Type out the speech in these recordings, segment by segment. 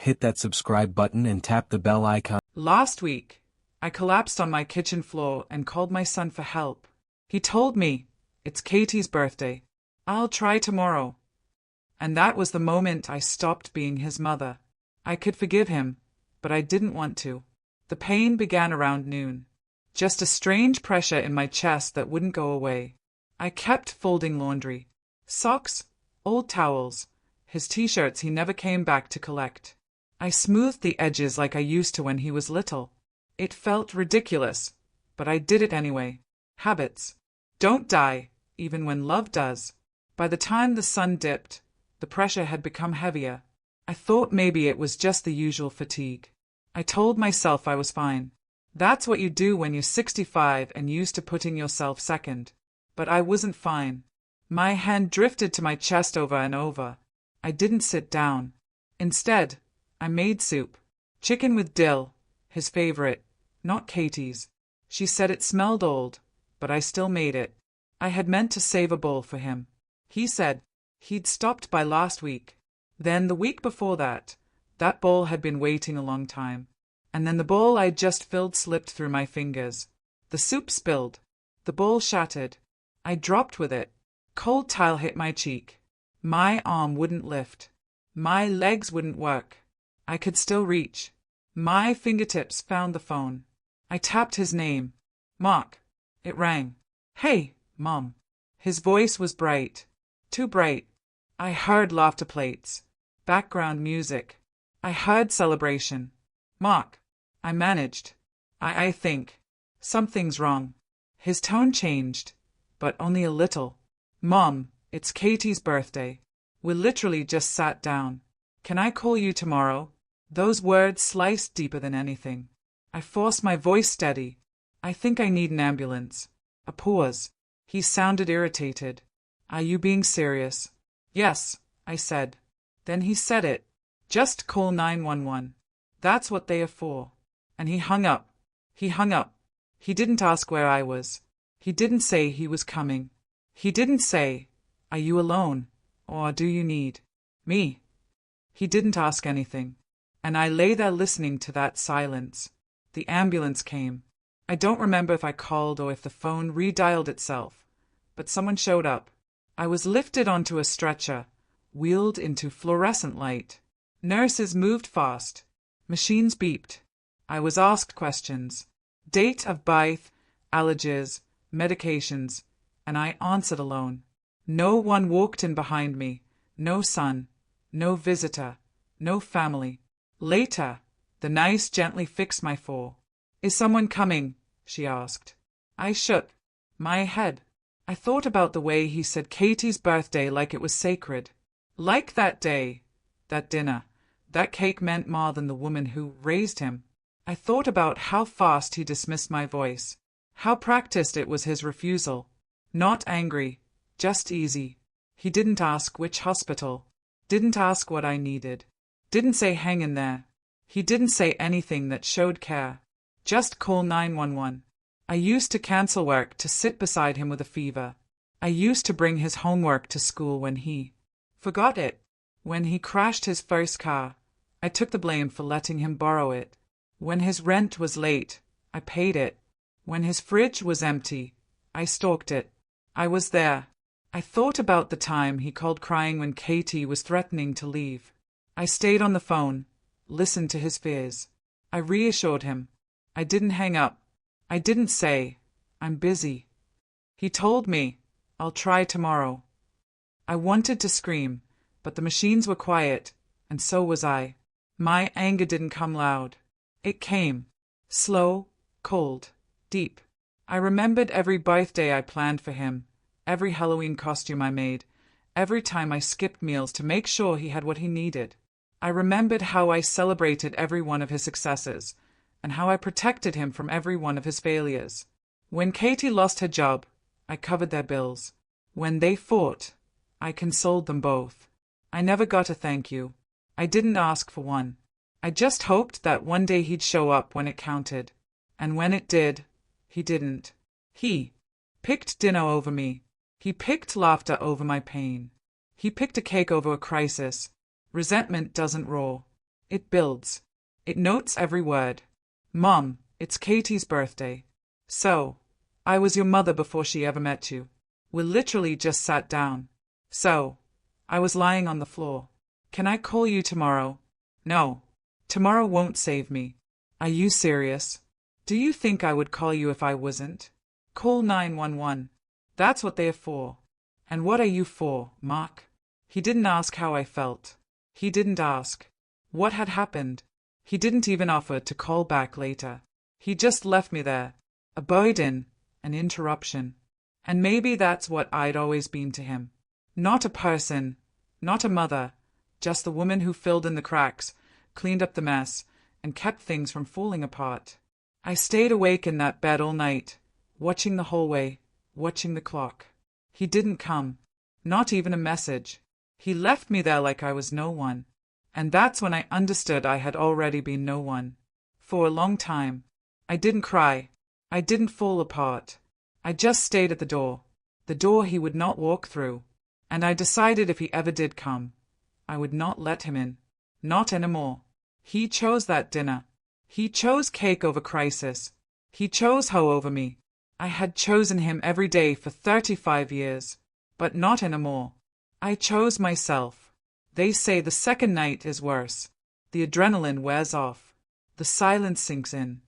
hit that subscribe button and tap the bell icon. Last week, I collapsed on my kitchen floor and called my son for help. He told me, "It's Katie's birthday. I'll try tomorrow." And that was the moment I stopped being his mother. I could forgive him, but I didn't want to. The pain began around noon. Just a strange pressure in my chest that wouldn't go away. I kept folding laundry. Socks, old towels, his t-shirts he never came back to collect. I smoothed the edges like I used to when he was little. It felt ridiculous, but I did it anyway. Habits don't die, even when love does. By the time the sun dipped, the pressure had become heavier. I thought maybe it was just the usual fatigue. I told myself I was fine. That's what you do when you're 65 and used to putting yourself second. But I wasn't fine. My hand drifted to my chest over and over. I didn't sit down. Instead, I made soup. Chicken with dill, his favorite, not Katie's. She said it smelled old, but I still made it. I had meant to save a bowl for him. He said he'd stopped by last week. Then the week before that bowl had been waiting a long time. And then the bowl I'd just filled slipped through my fingers. The soup spilled. The bowl shattered. I dropped with it. Cold tile hit my cheek. My arm wouldn't lift. My legs wouldn't work. I could still reach. My fingertips found the phone. I tapped his name. Mark. It rang. "Hey, Mom." His voice was bright. Too bright. I heard laughter plates. Background music. I heard celebration. "Mark." I managed. I think. Something's wrong. His tone changed, but only a little. "Mom, it's Katie's birthday. We literally just sat down. Can I call you tomorrow?" Those words sliced deeper than anything. I forced my voice steady. "I think I need an ambulance." A pause. He sounded irritated. "Are you being serious?" "Yes," I said. Then he said it. "Just call 911. That's what they are for." And he hung up. He hung up. He didn't ask where I was. He didn't say he was coming. He didn't say, "Are you alone? Or do you need me?" He didn't ask anything. And I lay there listening to that silence. The ambulance came. I don't remember if I called or if the phone redialed itself, but someone showed up. I was lifted onto a stretcher, wheeled into fluorescent light. Nurses moved fast. Machines beeped. I was asked questions. Date of birth, allergies, medications, and I answered alone. No one walked in behind me. No son. No visitor. No family. Later, the nurse gently fixed my fall. "Is someone coming?" she asked. I shook my head. I thought about the way he said Katie's birthday like it was sacred. Like that day, that dinner, that cake meant more than the woman who raised him. I thought about how fast he dismissed my voice, how practiced it was his refusal. Not angry, just easy. He didn't ask which hospital, didn't ask what I needed, didn't say hang in there. He didn't say anything that showed care. Just call 911. I used to cancel work to sit beside him with a fever. I used to bring his homework to school when he forgot it. When he crashed his first car, I took the blame for letting him borrow it. When his rent was late, I paid it. When his fridge was empty, I stocked it. I was there. I thought about the time he called crying when Katie was threatening to leave. I stayed on the phone, listened to his fears. I reassured him. I didn't hang up. I didn't say, "I'm busy." He told me, "I'll try tomorrow." I wanted to scream, but the machines were quiet, and so was I. My anger didn't come loud. It came slow, cold, deep. I remembered every birthday I planned for him, every Halloween costume I made, every time I skipped meals to make sure he had what he needed. I remembered how I celebrated every one of his successes, and how I protected him from every one of his failures. When Katie lost her job, I covered their bills. When they fought, I consoled them both. I never got a thank you. I didn't ask for one. I just hoped that one day he'd show up when it counted. And when it did, he didn't. He picked dinner over me. He picked laughter over my pain. He picked a cake over a crisis. Resentment doesn't roar. It builds. It notes every word. Mom, it's Katie's birthday. So, I was your mother before she ever met you. We literally just sat down. So, I was lying on the floor. Can I call you tomorrow? No. Tomorrow won't save me. Are you serious? Do you think I would call you if I wasn't? Call 911. That's what they're for. And what are you for, Mark? He didn't ask how I felt. He didn't ask what had happened. He didn't even offer to call back later. He just left me there, a burden, an interruption. And maybe that's what I'd always been to him. Not a person, not a mother, just the woman who filled in the cracks, cleaned up the mess, and kept things from falling apart. I stayed awake in that bed all night, watching the hallway, watching the clock. He didn't come. Not even a message. He left me there like I was no one. And that's when I understood I had already been no one. For a long time. I didn't cry. I didn't fall apart. I just stayed at the door he would not walk through. And I decided if he ever did come, I would not let him in. Not anymore. He chose that dinner. He chose cake over crisis. He chose hoe over me. I had chosen him every day for 35 years. But not anymore. I chose myself. They say the second night is worse. The adrenaline wears off. The silence sinks in.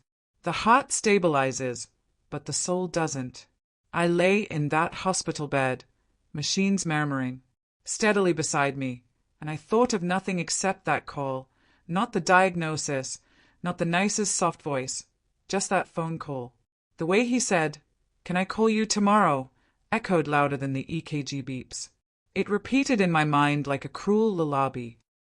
The heart stabilizes, but the soul doesn't. I lay in that hospital bed, machines murmuring, steadily beside me, and I thought of nothing except that call, not the diagnosis, not the nicest soft voice, just that phone call. The way he said, "Can I call you tomorrow?" echoed louder than the EKG beeps. It repeated in my mind like a cruel lullaby.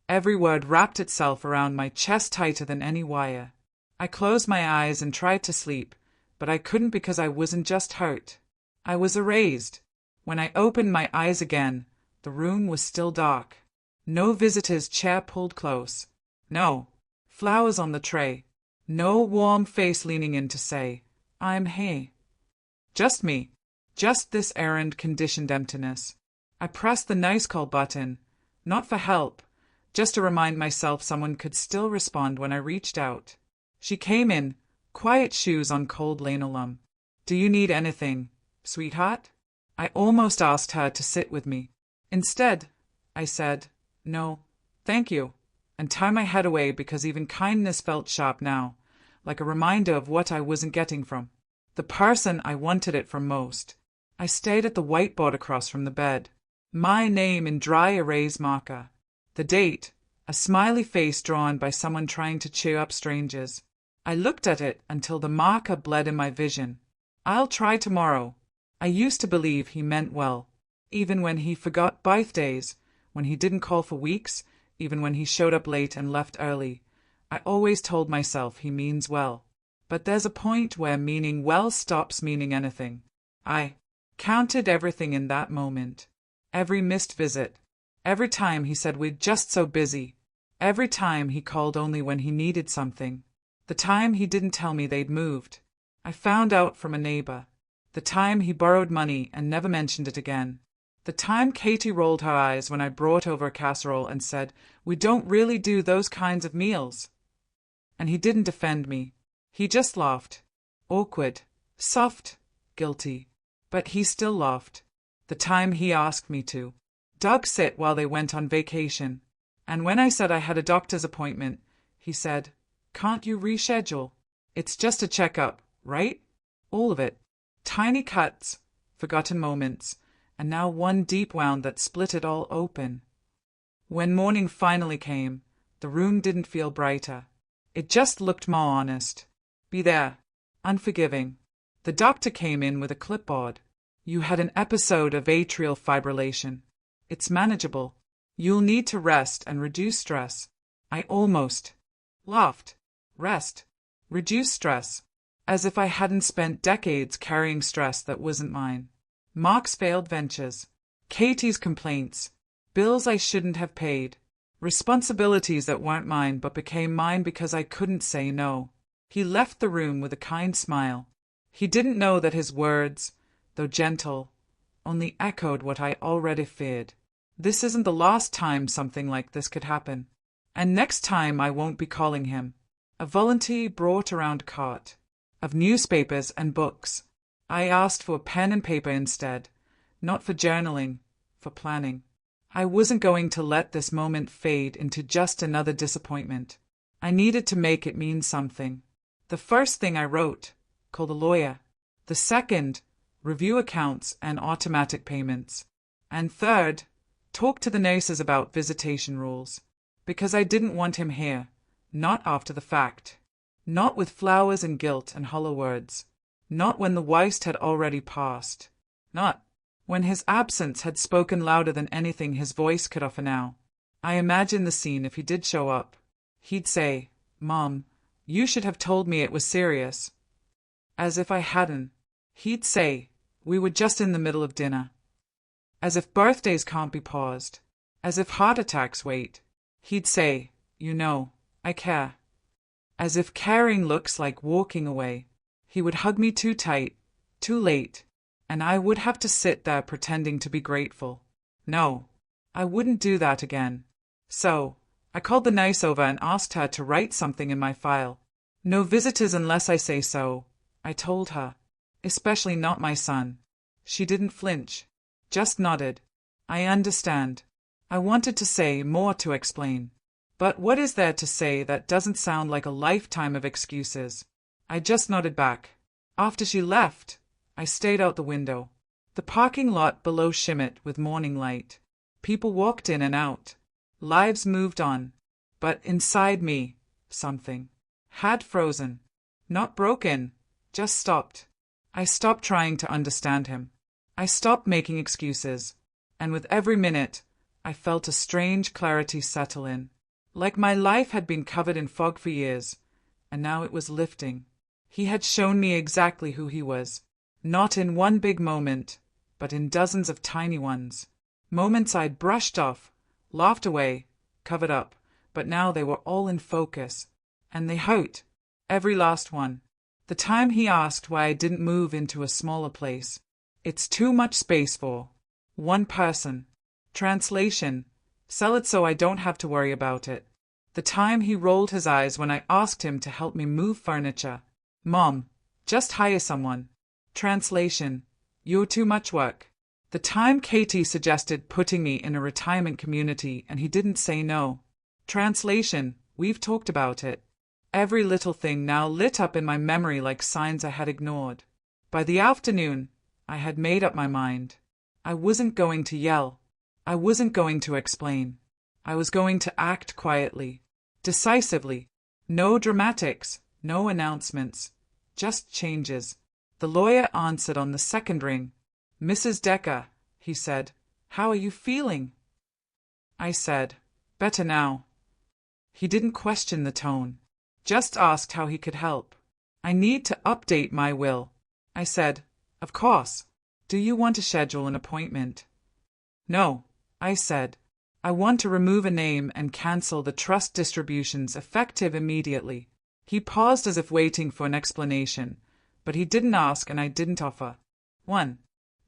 Every word wrapped itself around my chest tighter than any wire. I closed my eyes and tried to sleep, but I couldn't because I wasn't just hurt. I was erased. When I opened my eyes again, the room was still dark. No visitor's chair pulled close. No flowers on the tray. No warm face leaning in to say, "I'm here." Just me. Just this errand-conditioned emptiness. I pressed the nice call button, not for help, just to remind myself someone could still respond when I reached out. She came in, quiet shoes on cold linoleum. "Do you need anything, sweetheart?" I almost asked her to sit with me. Instead, I said, "No, thank you," and turned my head away because even kindness felt sharp now, like a reminder of what I wasn't getting from the person I wanted it from most. I stayed at the whiteboard across from the bed. My name in dry erase marker. The date, a smiley face drawn by someone trying to cheer up strangers. I looked at it until the marker bled in my vision. I'll try tomorrow. I used to believe he meant well, even when he forgot birthdays, when he didn't call for weeks, even when he showed up late and left early. I always told myself he means well. But there's a point where meaning well stops meaning anything. I counted everything in that moment. Every missed visit. Every time he said we're just so busy. Every time he called only when he needed something. The time he didn't tell me they'd moved. I found out from a neighbor. The time he borrowed money and never mentioned it again. The time Katie rolled her eyes when I brought over a casserole and said, "We don't really do those kinds of meals." And he didn't defend me. He just laughed. Awkward. Soft. Guilty. But he still laughed. The time he asked me to dog sit while they went on vacation. And when I said I had a doctor's appointment, he said, "Can't you reschedule? It's just a checkup, right?" All of it. Tiny cuts, forgotten moments, and now one deep wound that split it all open. When morning finally came, the room didn't feel brighter. It just looked more honest. Be there. Unforgiving. The doctor came in with a clipboard. "You had an episode of atrial fibrillation. It's manageable. You'll need to rest and reduce stress." I almost laughed. Rest. Reduce stress. As if I hadn't spent decades carrying stress that wasn't mine. Mark's failed ventures. Katie's complaints. Bills I shouldn't have paid. Responsibilities that weren't mine but became mine because I couldn't say no. He left the room with a kind smile. He didn't know that his words, though gentle, only echoed what I already feared. This isn't the last time something like this could happen. And next time I won't be calling him. A volunteer brought around a cart of newspapers and books. I asked for a pen and paper instead, not for journaling, for planning. I wasn't going to let this moment fade into just another disappointment. I needed to make it mean something. The first thing I wrote, call the lawyer. The second, review accounts and automatic payments. And third, talk to the nurses about visitation rules. Because I didn't want him here, not after the fact. Not with flowers and guilt and hollow words. Not when the worst had already passed. Not when his absence had spoken louder than anything his voice could offer now. I imagined the scene if he did show up. He'd say, "Mom, you should have told me it was serious." As if I hadn't. He'd say, "We were just in the middle of dinner." As if birthdays can't be paused. As if heart attacks wait. He'd say, "You know, I care." As if caring looks like walking away. He would hug me too tight, too late, and I would have to sit there pretending to be grateful. No, I wouldn't do that again. So, I called the nurse over and asked her to write something in my file. "No visitors unless I say so," I told her. "Especially not my son." She didn't flinch, just nodded. "I understand." I wanted to say more to explain. But what is there to say that doesn't sound like a lifetime of excuses? I just nodded back. After she left, I stayed out the window. The parking lot below shimmered with morning light. People walked in and out. Lives moved on. But inside me, something had frozen. Not broken, just stopped. I stopped trying to understand him. I stopped making excuses. And with every minute, I felt a strange clarity settle in. Like my life had been covered in fog for years, and now it was lifting. He had shown me exactly who he was. Not in one big moment, but in dozens of tiny ones. Moments I'd brushed off, laughed away, covered up, but now they were all in focus. And they hurt. Every last one. The time he asked why I didn't move into a smaller place. It's too much space for one person. Translation: sell it so I don't have to worry about it. The time he rolled his eyes when I asked him to help me move furniture. "Mom, just hire someone." Translation: you're too much work. The time Katie suggested putting me in a retirement community and he didn't say no. Translation: we've talked about it. Every little thing now lit up in my memory like signs I had ignored. By the afternoon, I had made up my mind. I wasn't going to yell. I wasn't going to explain. I was going to act quietly, decisively. No dramatics, no announcements, just changes. The lawyer answered on the second ring. "Mrs. Decker," he said, "how are you feeling?" I said, "Better now." He didn't question the tone, just asked how he could help. "I need to update my will." I said, "Of course. Do you want to schedule an appointment?" "No," I said. "I want to remove a name and cancel the trust distributions effective immediately." He paused as if waiting for an explanation, but he didn't ask and I didn't offer. 1.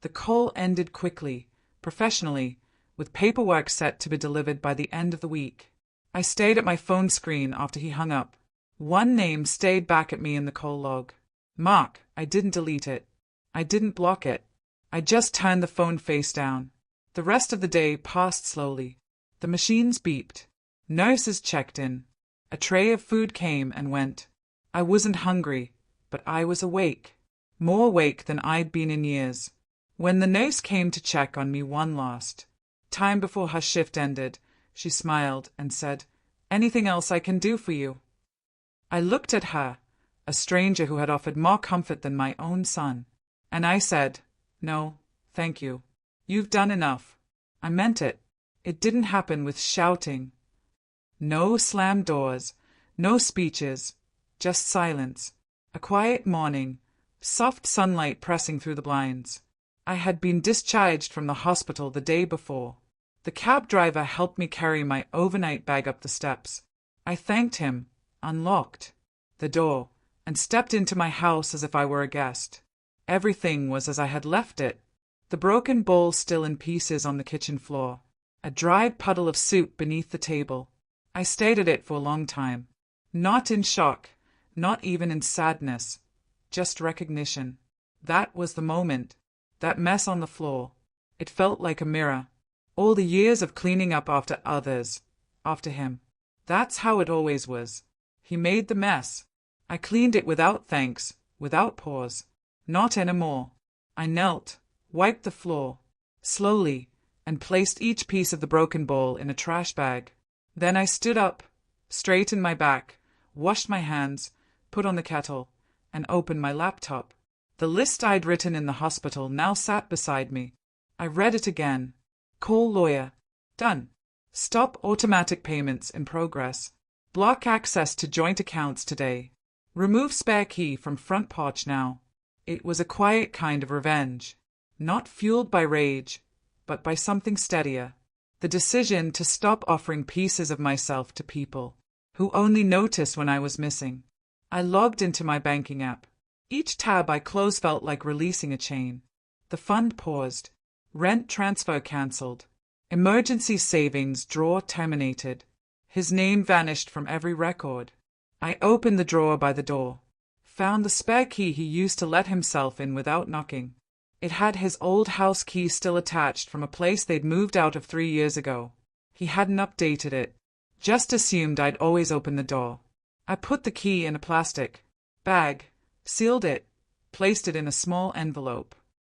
The call ended quickly, professionally, with paperwork set to be delivered by the end of the week. I stayed at my phone screen after he hung up. One name stayed back at me in the call log. Mark. I didn't delete it. I didn't block it. I just turned the phone face down. The rest of the day passed slowly. The machines beeped. Nurses checked in. A tray of food came and went. I wasn't hungry, but I was awake. More awake than I'd been in years. When the nurse came to check on me one last time before her shift ended, she smiled and said, "Anything else I can do for you?" I looked at her, a stranger who had offered more comfort than my own son, and I said, "No, thank you. You've done enough." I meant it. It didn't happen with shouting. No slammed doors, no speeches, just silence. A quiet morning, soft sunlight pressing through the blinds. I had been discharged from the hospital the day before. The cab driver helped me carry my overnight bag up the steps. I thanked him, unlocked the door, and stepped into my house as if I were a guest. Everything was as I had left it. The broken bowl still in pieces on the kitchen floor. A dried puddle of soup beneath the table. I stared at it for a long time. Not in shock, not even in sadness, just recognition. That was the moment. That mess on the floor. It felt like a mirror. All the years of cleaning up after others, after him. That's how it always was. He made the mess. I cleaned it without thanks, without pause. Not anymore. I knelt, wiped the floor, slowly, and placed each piece of the broken bowl in a trash bag. Then I stood up, straightened my back, washed my hands, put on the kettle, and opened my laptop. The list I'd written in the hospital now sat beside me. I read it again. Call lawyer. Done. Stop automatic payments in progress. Block access to joint accounts today. Remove spare key from front porch now. It was a quiet kind of revenge. Not fueled by rage, but by something steadier. The decision to stop offering pieces of myself to people who only noticed when I was missing. I logged into my banking app. Each tab I closed felt like releasing a chain. The fund paused. Rent transfer cancelled. Emergency savings drawer terminated. His name vanished from every record. I opened the drawer by the door. Found the spare key he used to let himself in without knocking. It had his old house key still attached from a place they'd moved out of 3 years ago. He hadn't updated it. Just assumed I'd always open the door. I put the key in a plastic bag, sealed it, placed it in a small envelope.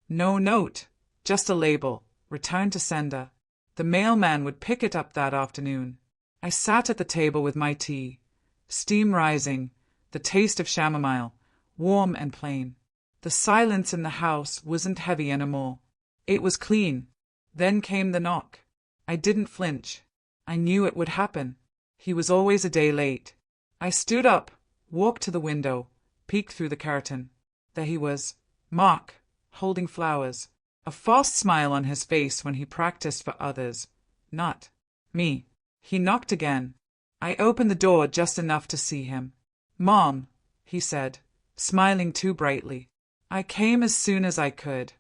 No note, just a label, returned to sender. The mailman would pick it up that afternoon. I sat at the table with my tea, steam rising, the taste of chamomile, warm and plain. The silence in the house wasn't heavy anymore. It was clean. Then came the knock. I didn't flinch. I knew it would happen. He was always a day late. I stood up, walked to the window, peeked through the curtain. There he was, Mark, holding flowers, a false smile on his face when he practiced for others, not me. He knocked again. I opened the door just enough to see him. Mom, he said, smiling too brightly. I came as soon as I could.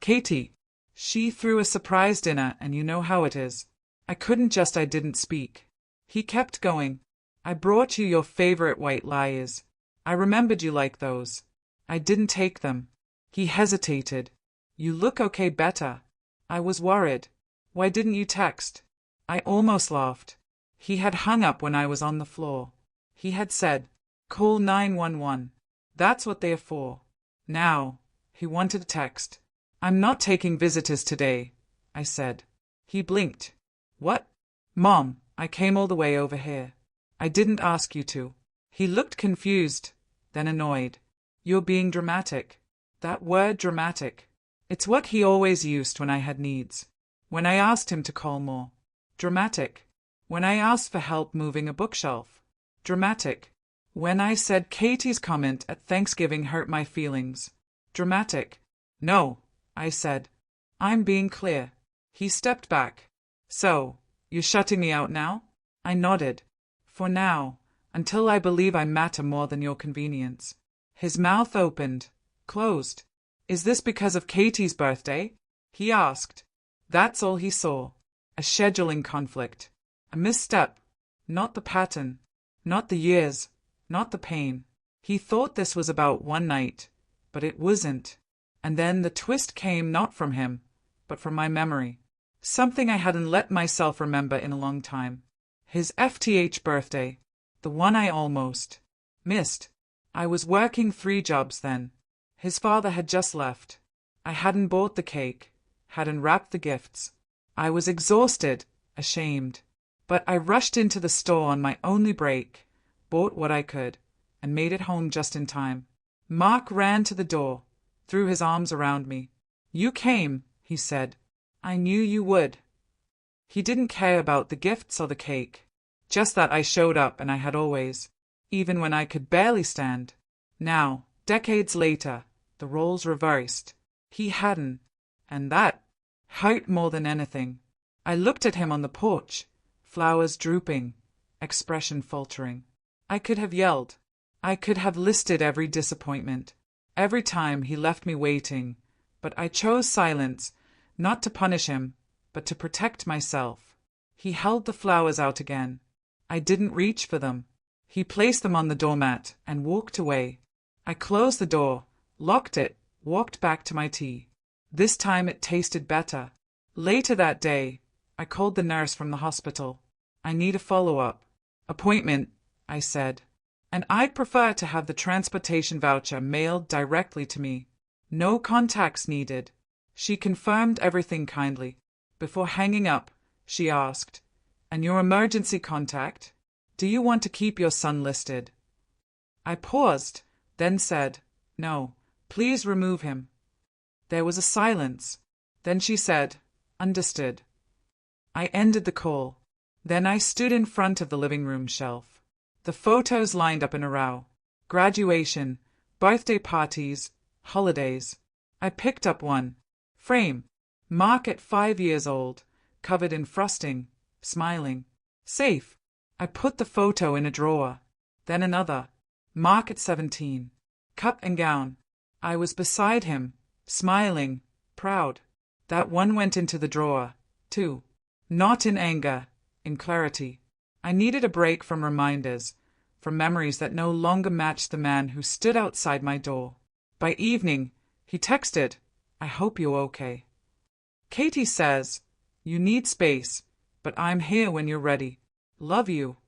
Katie. She threw a surprise dinner, and you know how it is. I didn't speak. He kept going. I brought you your favorite white lies. I remembered you like those. I didn't take them. He hesitated. You look okay, better. I was worried. Why didn't you text? I almost laughed. He had hung up when I was on the floor. He had said, call 911. That's what they're for. Now, he wanted a text. I'm not taking visitors today, I said. He blinked. What? Mom, I came all the way over here. I didn't ask you to. He looked confused, then annoyed. You're being dramatic. That word dramatic. It's what he always used when I had needs. When I asked him to call more. Dramatic. When I asked for help moving a bookshelf. Dramatic. When I said Katie's comment at Thanksgiving hurt my feelings. Dramatic. No, I said. I'm being clear. He stepped back. So, you're shutting me out now? I nodded. For now, until I believe I matter more than your convenience. His mouth opened, closed. Is this because of Katie's birthday? He asked. That's all he saw. A scheduling conflict. A misstep. Not the pattern. Not the years. Not the pain. He thought this was about one night, but it wasn't. And then the twist came not from him, but from my memory. Something I hadn't let myself remember in a long time. His FTH birthday. The one I almost missed. I was working 3 jobs then. His father had just left. I hadn't bought the cake, hadn't wrapped the gifts. I was exhausted, ashamed. But I rushed into the store on my only break, bought what I could, and made it home just in time. Mark ran to the door, threw his arms around me. You came, he said. I knew you would. He didn't care about the gifts or the cake, just that I showed up, and I had always, even when I could barely stand. Now, decades later, the roles reversed. He hadn't, and that hurt more than anything. I looked at him on the porch, flowers drooping, expression faltering. I could have yelled. I could have listed every disappointment, every time he left me waiting, but I chose silence, not to punish him, but to protect myself. He held the flowers out again. I didn't reach for them. He placed them on the doormat and walked away. I closed the door, locked it, walked back to my tea. This time it tasted better. Later that day, I called the nurse from the hospital. I need a follow-up appointment, I said. And I'd prefer to have the transportation voucher mailed directly to me. No contacts needed. She confirmed everything kindly. Before hanging up, she asked, "And your emergency contact? Do you want to keep your son listed?" I paused, then said, "No, please remove him." There was a silence. Then she said, "Understood." I ended the call. Then I stood in front of the living room shelf. The photos lined up in a row. Graduation, birthday parties, holidays. I picked up one. Frame. Mark at 5 years old, covered in frosting, smiling. Safe. I put the photo in a drawer. Then another. Mark at 17. Cup and gown. I was beside him, smiling, proud. That one went into the drawer, too. Not in anger, in clarity. I needed a break from reminders, from memories that no longer matched the man who stood outside my door. By evening, he texted, "I hope you're okay. Katie says, you need space, but I'm here when you're ready. Love you."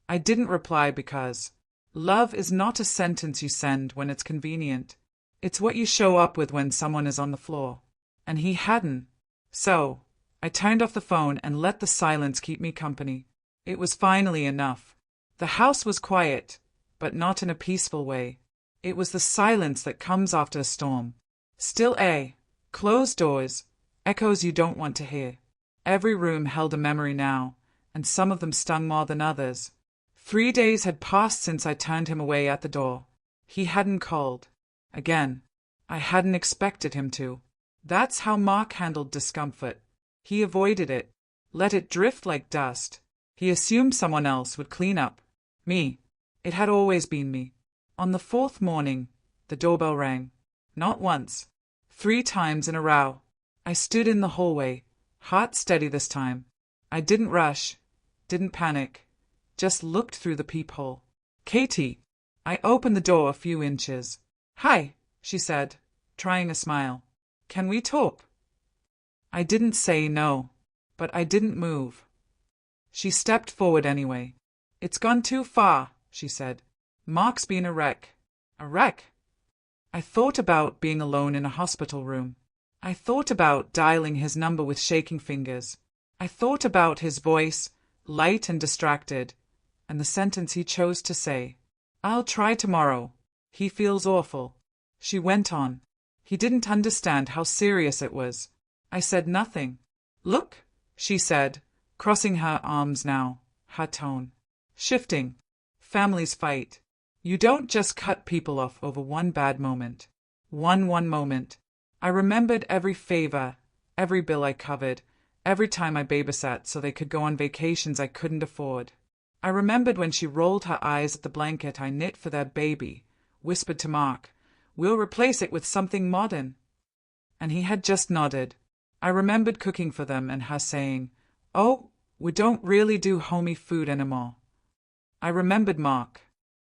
I didn't reply because love is not a sentence you send when it's convenient. It's what you show up with when someone is on the floor. And he hadn't. So, I turned off the phone and let the silence keep me company. It was finally enough. The house was quiet, but not in a peaceful way. It was the silence that comes after a storm. Still air, closed doors, echoes you don't want to hear. Every room held a memory now, and some of them stung more than others. 3 days had passed since I turned him away at the door. He hadn't called. Again. I hadn't expected him to. That's how Mark handled discomfort. He avoided it, let it drift like dust. He assumed someone else would clean up. Me. It had always been me. On the 4th morning, the doorbell rang. Not once. 3 times in a row. I stood in the hallway, heart steady this time. I didn't rush, didn't panic, just looked through the peephole. "Katie." I opened the door a few inches. "Hi," she said, trying a smile. "Can we talk?" I didn't say no, but I didn't move. She stepped forward anyway. "It's gone too far," she said. "Mark's been a wreck." A wreck? I thought about being alone in a hospital room. I thought about dialing his number with shaking fingers. I thought about his voice, light and distracted, and the sentence he chose to say. "I'll try tomorrow. He feels awful." She went on. He didn't understand how serious it was. I said nothing. "Look," she said, crossing her arms now, her tone shifting. "Families fight. You don't just cut people off over one bad moment. One moment." I remembered every favor, every bill I covered, every time I babysat so they could go on vacations I couldn't afford. I remembered when she rolled her eyes at the blanket I knit for their baby, whispered to Mark, "We'll replace it with something modern." And he had just nodded. I remembered cooking for them and her saying, "Oh, we don't really do homey food anymore." I remembered Mark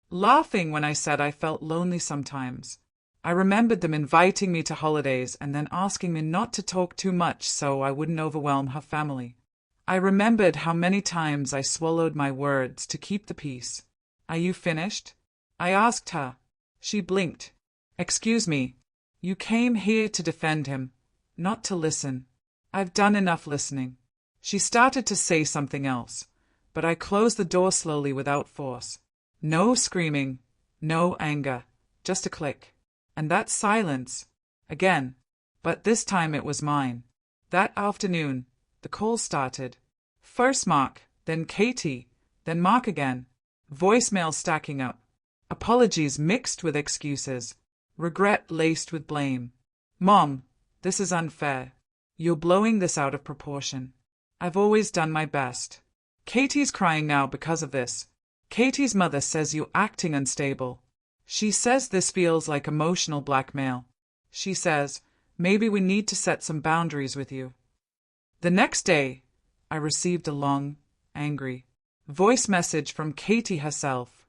laughing when I said I felt lonely sometimes. I remembered them inviting me to holidays and then asking me not to talk too much so I wouldn't overwhelm her family. I remembered how many times I swallowed my words to keep the peace. "Are you finished?" I asked her. She blinked. "Excuse me. You came here to defend him, not to listen." "I've done enough listening." She started to say something else, but I closed the door slowly without force. No screaming, no anger, just a click. And that silence. Again. But this time it was mine. That afternoon, the call started. First Mark, then Katie, then Mark again. Voicemail stacking up. Apologies mixed with excuses. Regret laced with blame. "Mom, this is unfair. You're blowing this out of proportion. I've always done my best. Katie's crying now because of this. Katie's mother says you're acting unstable. She says this feels like emotional blackmail. She says, maybe we need to set some boundaries with you." The next day, I received a long, angry Voice message from Katie herself.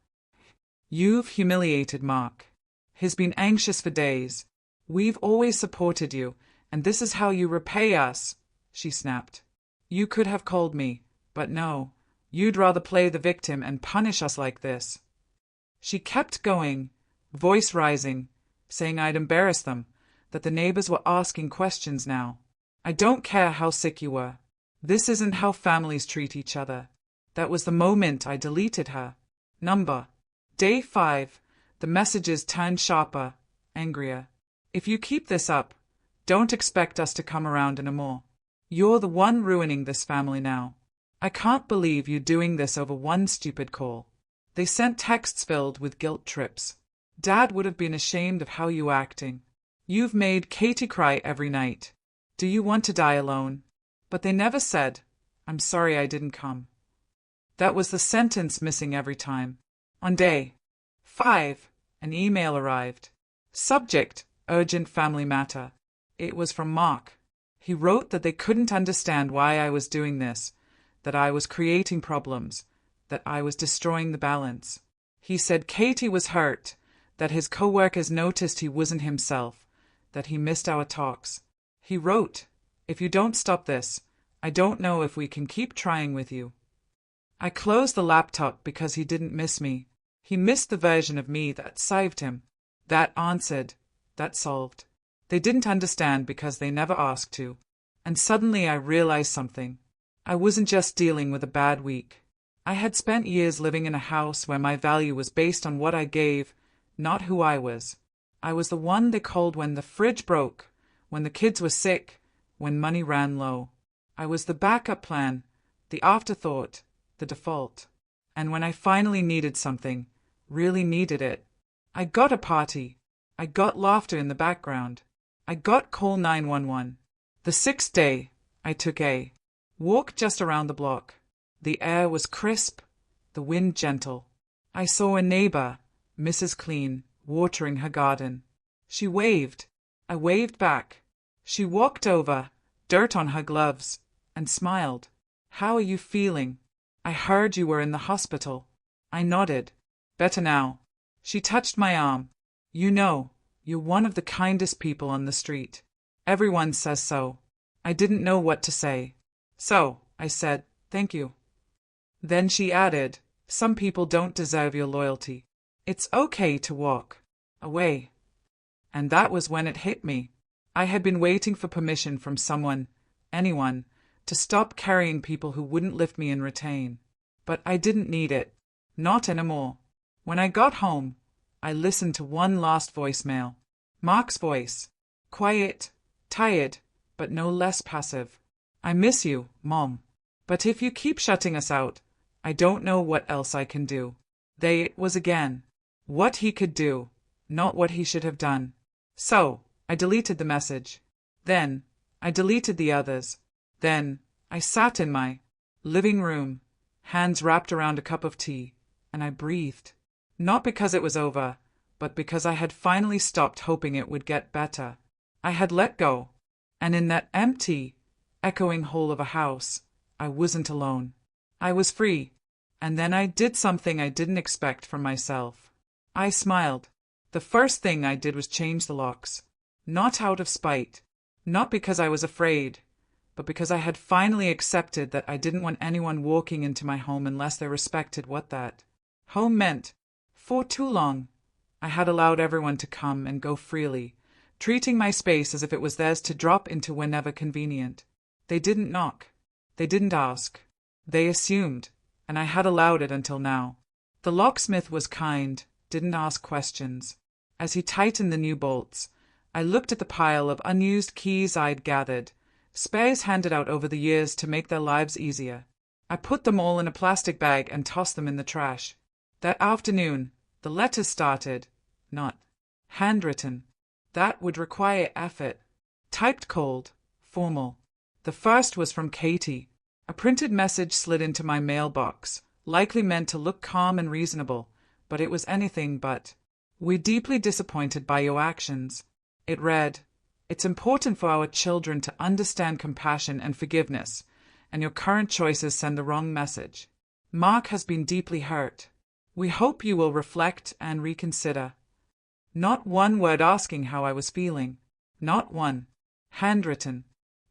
You've humiliated Mark. He's been anxious for days. We've always supported you, and this is how you repay us, she snapped. You could have called me, but no. You'd rather play the victim and punish us like this. She kept going, voice rising, saying I'd embarrass them, that the neighbors were asking questions now. I don't care how sick you were. This isn't how families treat each other. That was the moment I deleted her. Number. Day 5. The messages turned sharper, angrier. If you keep this up, don't expect us to come around anymore. You're the one ruining this family now. I can't believe you're doing this over one stupid call. They sent texts filled with guilt trips. Dad would have been ashamed of how you're acting. You've made Katie cry every night. Do you want to die alone? But they never said, I'm sorry I didn't come. That was the sentence missing every time. On day 5, an email arrived. Subject, urgent family matter. It was from Mark. He wrote that they couldn't understand why I was doing this, that I was creating problems, that I was destroying the balance. He said Katie was hurt, that his co-workers noticed he wasn't himself, that he missed our talks. He wrote, if you don't stop this, I don't know if we can keep trying with you. I closed the laptop because he didn't miss me. He missed the version of me that saved him. That answered. That solved. They didn't understand because they never asked to. And suddenly I realized something. I wasn't just dealing with a bad week. I had spent years living in a house where my value was based on what I gave, not who I was. I was the one they called when the fridge broke, when the kids were sick, when money ran low. I was the backup plan, the afterthought, the default. And when I finally needed something, really needed it, I got a party. I got laughter in the background. I got call 911. The 6th day, I took a walk just around the block. The air was crisp, the wind gentle. I saw a neighbor, Mrs. Clean, watering her garden. She waved. I waved back. She walked over, dirt on her gloves, and smiled. How are you feeling? I heard you were in the hospital. I nodded. Better now. She touched my arm. You know, you're one of the kindest people on the street. Everyone says so. I didn't know what to say. So, I said, thank you. Then she added, some people don't deserve your loyalty. It's okay to walk away. And that was when it hit me. I had been waiting for permission from someone, anyone, to stop carrying people who wouldn't lift me and retain. But I didn't need it. Not anymore. When I got home, I listened to one last voicemail. Mark's voice. Quiet, tired, but no less passive. I miss you, Mom. But if you keep shutting us out, I don't know what else I can do. It was again. What he could do, not what he should have done. So, I deleted the message. Then, I deleted the others. Then, I sat in my living room, hands wrapped around a cup of tea, and I breathed. Not because it was over, but because I had finally stopped hoping it would get better. I had let go. And in that empty, echoing hole of a house, I wasn't alone. I was free. And then I did something I didn't expect from myself. I smiled. The first thing I did was change the locks. Not out of spite. Not because I was afraid, but because I had finally accepted that I didn't want anyone walking into my home unless they respected what that home meant. For too long, I had allowed everyone to come and go freely, treating my space as if it was theirs to drop into whenever convenient. They didn't knock. They didn't ask. They assumed, and I had allowed it until now. The locksmith was kind, didn't ask questions. As he tightened the new bolts, I looked at the pile of unused keys I'd gathered, spares handed out over the years to make their lives easier. I put them all in a plastic bag and tossed them in the trash. That afternoon, the letters started, not handwritten. That would require effort. Typed cold, formal. The first was from Katie. A printed message slid into my mailbox, likely meant to look calm and reasonable, but it was anything but. We're deeply disappointed by your actions. It read, it's important for our children to understand compassion and forgiveness, and your current choices send the wrong message. Mark has been deeply hurt. We hope you will reflect and reconsider. Not one word asking how I was feeling. Not one. Handwritten.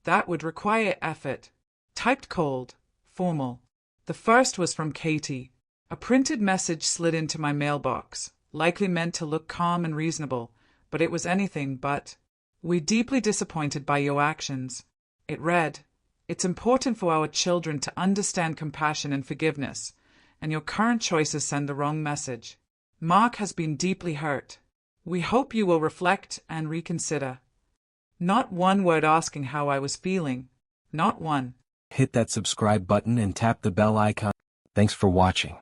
That would require effort. Typed cold. Formal. The first was from Katie. A printed message slid into my mailbox, likely meant to look calm and reasonable, but it was anything but. "We're deeply disappointed by your actions." It read, "It's important for our children to understand compassion and forgiveness, and your current choices send the wrong message. Mark has been deeply hurt. We hope you will reflect and reconsider." Not one word asking how I was feeling. Not one. Hit that subscribe button and tap the bell icon. Thanks for watching.